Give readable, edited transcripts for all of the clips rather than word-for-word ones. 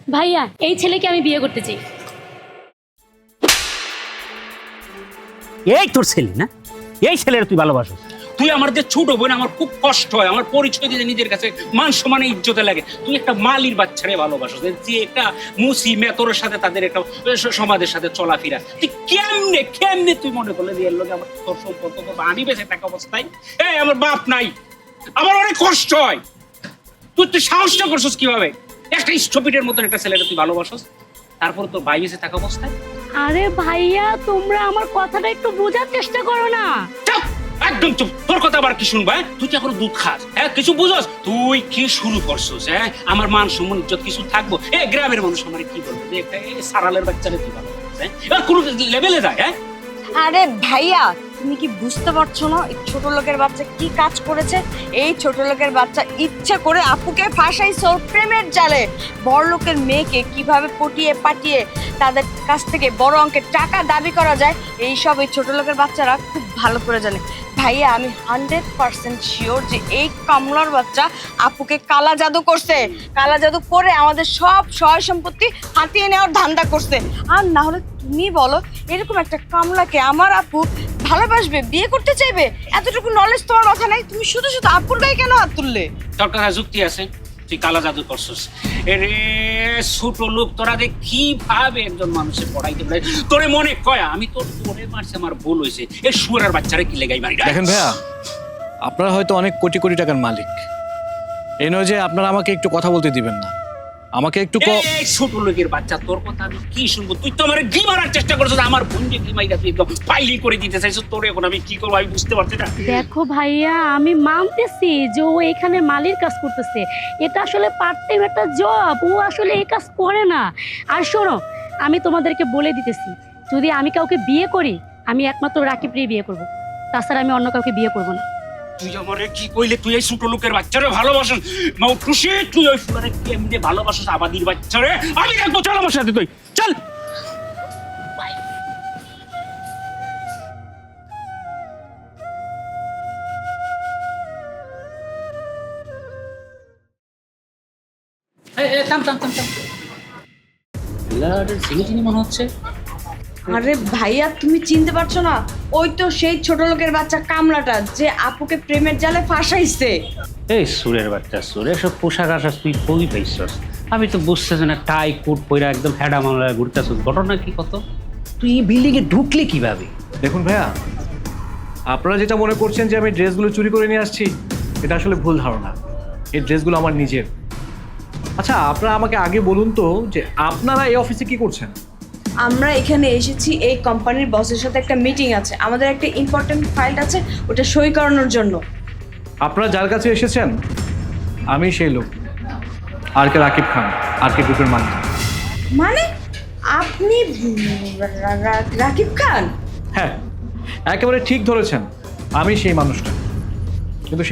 ভাইয়া এই ছেলেকে আমি বিয়ে করতে চাই। এই তোর ছেলে না? এই ছেলের তুই ভালোবাসিস? তুই আমার যে ছোট বোন, আমার খুব কষ্ট হয়, আমার পরিচয় দিতে নিজের কাছে মান সম্মানে ইজ্জতে লাগে। তুই একটা মালির বাচ্চারে ভালোবাসো, যে একটা মুসি মেতরের সাথে তাদের একটা সমাজের সাথে চলাফেরা। তুই কেমনে কেমনে তুই মনে করলে যে এর লোক আমার তোর সম্পর্ক করবো? আমি বেঁচে থাকা অবস্থায় আমার বাপ নাই, আমার অনেক কষ্ট হয়। তুই সাহসটা করছিস কিভাবে? একটা স্টপিটের মতন একটা ছেলেটা তুই ভালোবাসস, তারপর তোর ভাই বেঁচে থাকা অবস্থায়। আরে ভাইয়া তোমরা আমার কথাটা একটু বোঝার চেষ্টা করো না। চুপ, একদম চুপ। তোর কথা আবার কি শুনবা? তুই কি এখন দুধ খাস? কিছু বুঝস? তুই কি শুরু করছিস? আমার মান সম্মান ইজ্জত কিছু থাকবো? গ্রামের মানুষ আমার কি বলবে যে একটা সারালের বাচ্চারে তুই ভালো কোন লেভেলে যায়? আরে ভাইয়া তুমি কি বুঝতে পারছো না এই ছোট লোকের বাচ্চা কি কাজ করেছে? এই ছোট লোকের বাচ্চা ইচ্ছা করে আপুকে ফাঁসাইছে ওর প্রেমের জালে। বড় লোকের মেয়েকে কিভাবে পটিয়ে পাটিয়ে তাদের কাছ থেকে বড় অঙ্কের টাকা দাবি করা যায় এইসব এই ছোট লোকের বাচ্চারা খুব ভালো করে জানে। ভাইয়া আমি 100% শিওর যে এই কামলার বাচ্চা আপুকে কালা জাদু করছে। কালা জাদু করে আমাদের সব সয় সম্পত্তি হাতিয়ে নেওয়ার ধান্দা করছে। আর না হলে তুমি বলো এরকম একটা কামলাকে আমার আপু ভালোবাসবে, বিয়ে করতে চাইবে? এতটুকু নলেজ তোমার মাথা নাই? তুমি শুধু শুধু আপুর গায়ে কেন হাত তুললে? তোর কথা যুক্তি আছে, তুই কালা জাদু করছিস। এরে ছোট লোক, তোরা যে কিভাবে একজন মানুষের পড়াইতে পারে? তোরে মনে কয় আমি তোরে মারছি, আমার ভুল হয়েছে। এ শুয়ারের বাচ্চারে কি লেগাই মারি? দেখেন ভাইয়া, আপনারা হয়তো অনেক কোটি কোটি টাকার মালিক, এই নয় যে আপনারা আমাকে একটু কথা বলতে দিবেন না। আমাকে একটু এই ছোট লোকের বাচ্চা, তোর কথা আমি কি শুনবো? তুই তো আমার গি মারার চেষ্টা করছিস, আমার বোন যে কি মাইরা তুই একদম ফাইলি করে দিতে চাইছিস। তোর এখন আমি কি করবো আমি বুঝতে পারছি না। দেখো ভাইয়া আমি মানতেছি যে ও এখানে মালির কাজ করতেছে, এটা আসলে পার্ট টাইম একটা জব, ও আসলে এই কাজ করে না। আর শোনো আমি তোমাদেরকে বলে দিতেছি, যদি আমি কাউকে বিয়ে করি আমি একমাত্র রাকিবকেই বিয়ে করব, তাছাড়া আমি অন্য কাউকে বিয়ে করব না। তুই আমারে কি কইলে? তুই এই ছোট লোকের বাচ্চারে ভালোবাসিস? মাও খুশি তুই ওই ফুলারে কেমনে ভালোবাসিস? আবাদির বাচ্চারে আমি রাখবো। চল আমার সাথে, তুই চল। থাম থাম থাম থাম, চিনি মনে হচ্ছে। আরে ভাইয়া তুমি চিনতে পারছো না? ওই তো সেই ছোট লোকের বাচ্চা কামলাটা যে আপুকে প্রেমের জালে ফাঁসাইছে। এই সুরের বাচ্চা সুর, এসব পোশাক আশাক তুই কই পাইছস? আমি তো বুঝতেছি না, টাই কোট পইরা একদম হেডা মামলা ঘুরতেছস। ঘটনা কি কত? তুই এই বিল্ডিং এ ঢুকলি কিভাবে? দেখুন ভাইয়া, আপনারা যেটা মনে করছেন যে আমি ড্রেসগুলো চুরি করে নিয়ে আসছি, এটা আসলে ভুল ধারণা। এই ড্রেসগুলো আমার নিজের। আচ্ছা আপনারা আমাকে আগে বলুন তো যে আপনারা এই অফিসে কি করছেন? আমরা এখানে এসেছি এই কোম্পানির বসের সাথে একটা মিটিং আছে, আমাদের একটা ইম্পর্টেন্ট ফাইল আছে, ওটা সই করানোর জন্য। আপনারা যার কাছে এসেছেন আমি সেই লোক, আর কে রাকিব খান, আর কে গ্রুপের মালিক। মানে আপনি রাকিব খান? হ্যাঁ একেবারে ঠিক ধরেছেন, আমি সেই মানুষটা। কিন্তু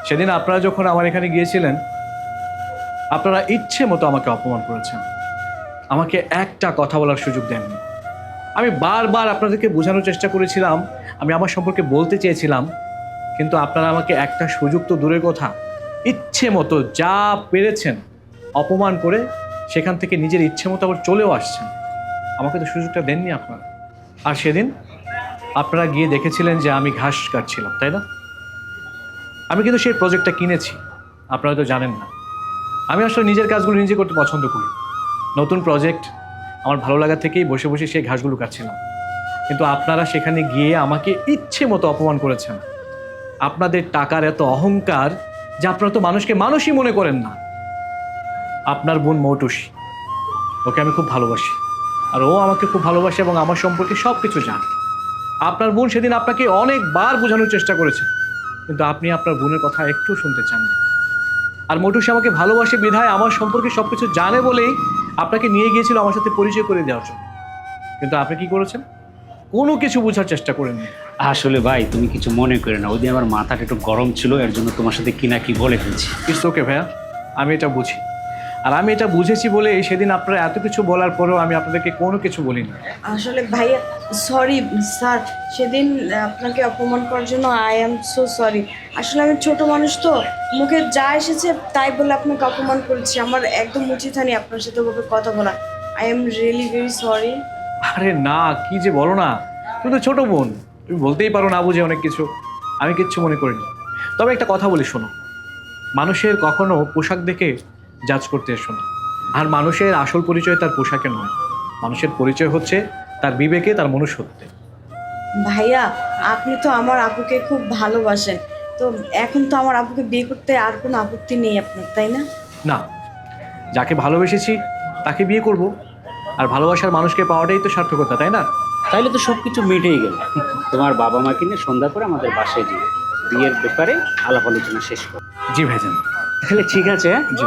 সেদিন আপনারা যখন আমার এখানে গিয়েছিলেন, আপনারা ইচ্ছে মতো আমাকে অপমান করেছেন, আমাকে একটা কথা বলার সুযোগ দেননি। আমি বারবার আপনাদেরকে বোঝানোর চেষ্টা করেছিলাম, আমি আমার সম্পর্কে বলতে চেয়েছিলাম, কিন্তু আপনারা আমাকে একটা সুযোগ তো দূরের কথা, ইচ্ছে মতো যা পেরেছেন অপমান করে সেখান থেকে নিজের ইচ্ছে মতো আবার চলেও আসছেন। আমাকে তো সুযোগটা দেননি আপনারা। আর সেদিন আপনারা গিয়ে দেখেছিলেন যে আমি ঘাস কাটছিলাম, তাই না? আমি কিন্তু সেই প্রজেক্টটা কিনেছি, আপনারা তো জানেন না। আমি আসলে নিজের কাজগুলো নিজে করতে পছন্দ করি। নতুন প্রজেক্ট, আমার ভালো লাগা থেকেই বসে বসে সেই ঘাসগুলো কাটছিলাম। কিন্তু আপনারা সেখানে গিয়ে আমাকে ইচ্ছে মতো অপমান করেছেন। আপনাদের টাকার এত অহংকার যে আপনারা তো মানুষকে মানুষই মনে করেন না। আপনার বোন মৌটুসী, ওকে আমি খুব ভালোবাসি, আর ও আমাকে খুব ভালোবাসে এবং আমার সম্পর্কে সব কিছু জানে। আপনার বোন সেদিন আপনাকে অনেকবার বোঝানোর চেষ্টা করেছে, কিন্তু আপনি আপনার বোনের কথা একটু শুনতে চাননি। আর মৌটুসী আমাকে ভালোবাসে বিধায় আমার সম্পর্কে সব কিছু জানে বলেই আপনাকে নিয়ে গিয়েছিল আমার সাথে পরিচয় করে দেওয়ার জন্য। কিন্তু আপনি কি করেছেন? কোনো কিছু বোঝার চেষ্টা করেননি। আসলে ভাই তুমি কিছু মনে করে না, ওই দিন আমার মাথাটা একটু গরম ছিল, এর জন্য তোমার সাথে কি না কি বলে ফেলছি। ইটস ওকে ভাইয়া, আমি এটা বুঝি। আর আমি এটা বুঝেছি বলে সেদিন আপনারা এত কিছু বলার পরেও আমি আপনাদেরকে কোনো কিছু বলিনি। আসলে ভাইয়া সরি স্যার, সেদিন আপনাকে অপমান করার জন্য আই এম সো সরি। আসলে আমি ছোট মানুষ তো, মুখে যা এসেছে তাই বলে আপনাকে অপমান করেছি। আমার একদম উচিত হয়নি আপনার সাথে ওভাবে কথা বলা। I am really very sorry. আরে না, কি যে বলো না, তুমি তো ছোট বোন, তুমি বলতেই পারো না বুঝে অনেক কিছু। আমি কিচ্ছু মনে করিনি। তবে একটা কথা বলি শোনো, মানুষের কখনো পোশাক দেখে জাজ করতে এসো না। আর মানুষের আসল পরিচয় তার পোশাকে নয়, মানুষের পরিচয় হচ্ছে তার বিবেকে, তার মনুষ্যত্বে। ভাইয়া আপনি তো আমার আপুকে খুব ভালোবাসেন, তো এখন তো আমার আপুকে বিয়ে করতে আর কোনো আপত্তি নেই আপনার, তাই না? না, যাকে ভালোবেসেছি তাকে বিয়ে করব, আর ভালোবাসার মানুষকে পাওয়াটাই তো সার্থকতা, তাই না? তাইলে তো সব কিছু মিটেই গেল। তোমার বাবা মাকে নিয়ে সন্ধ্যা করে আমাদের বাসায় যাবে, বিয়ের ব্যাপারে আলাপ আলোচনা শেষ করো। জি ভাইজান। তাহলে ঠিক আছে, হ্যাঁ? জি।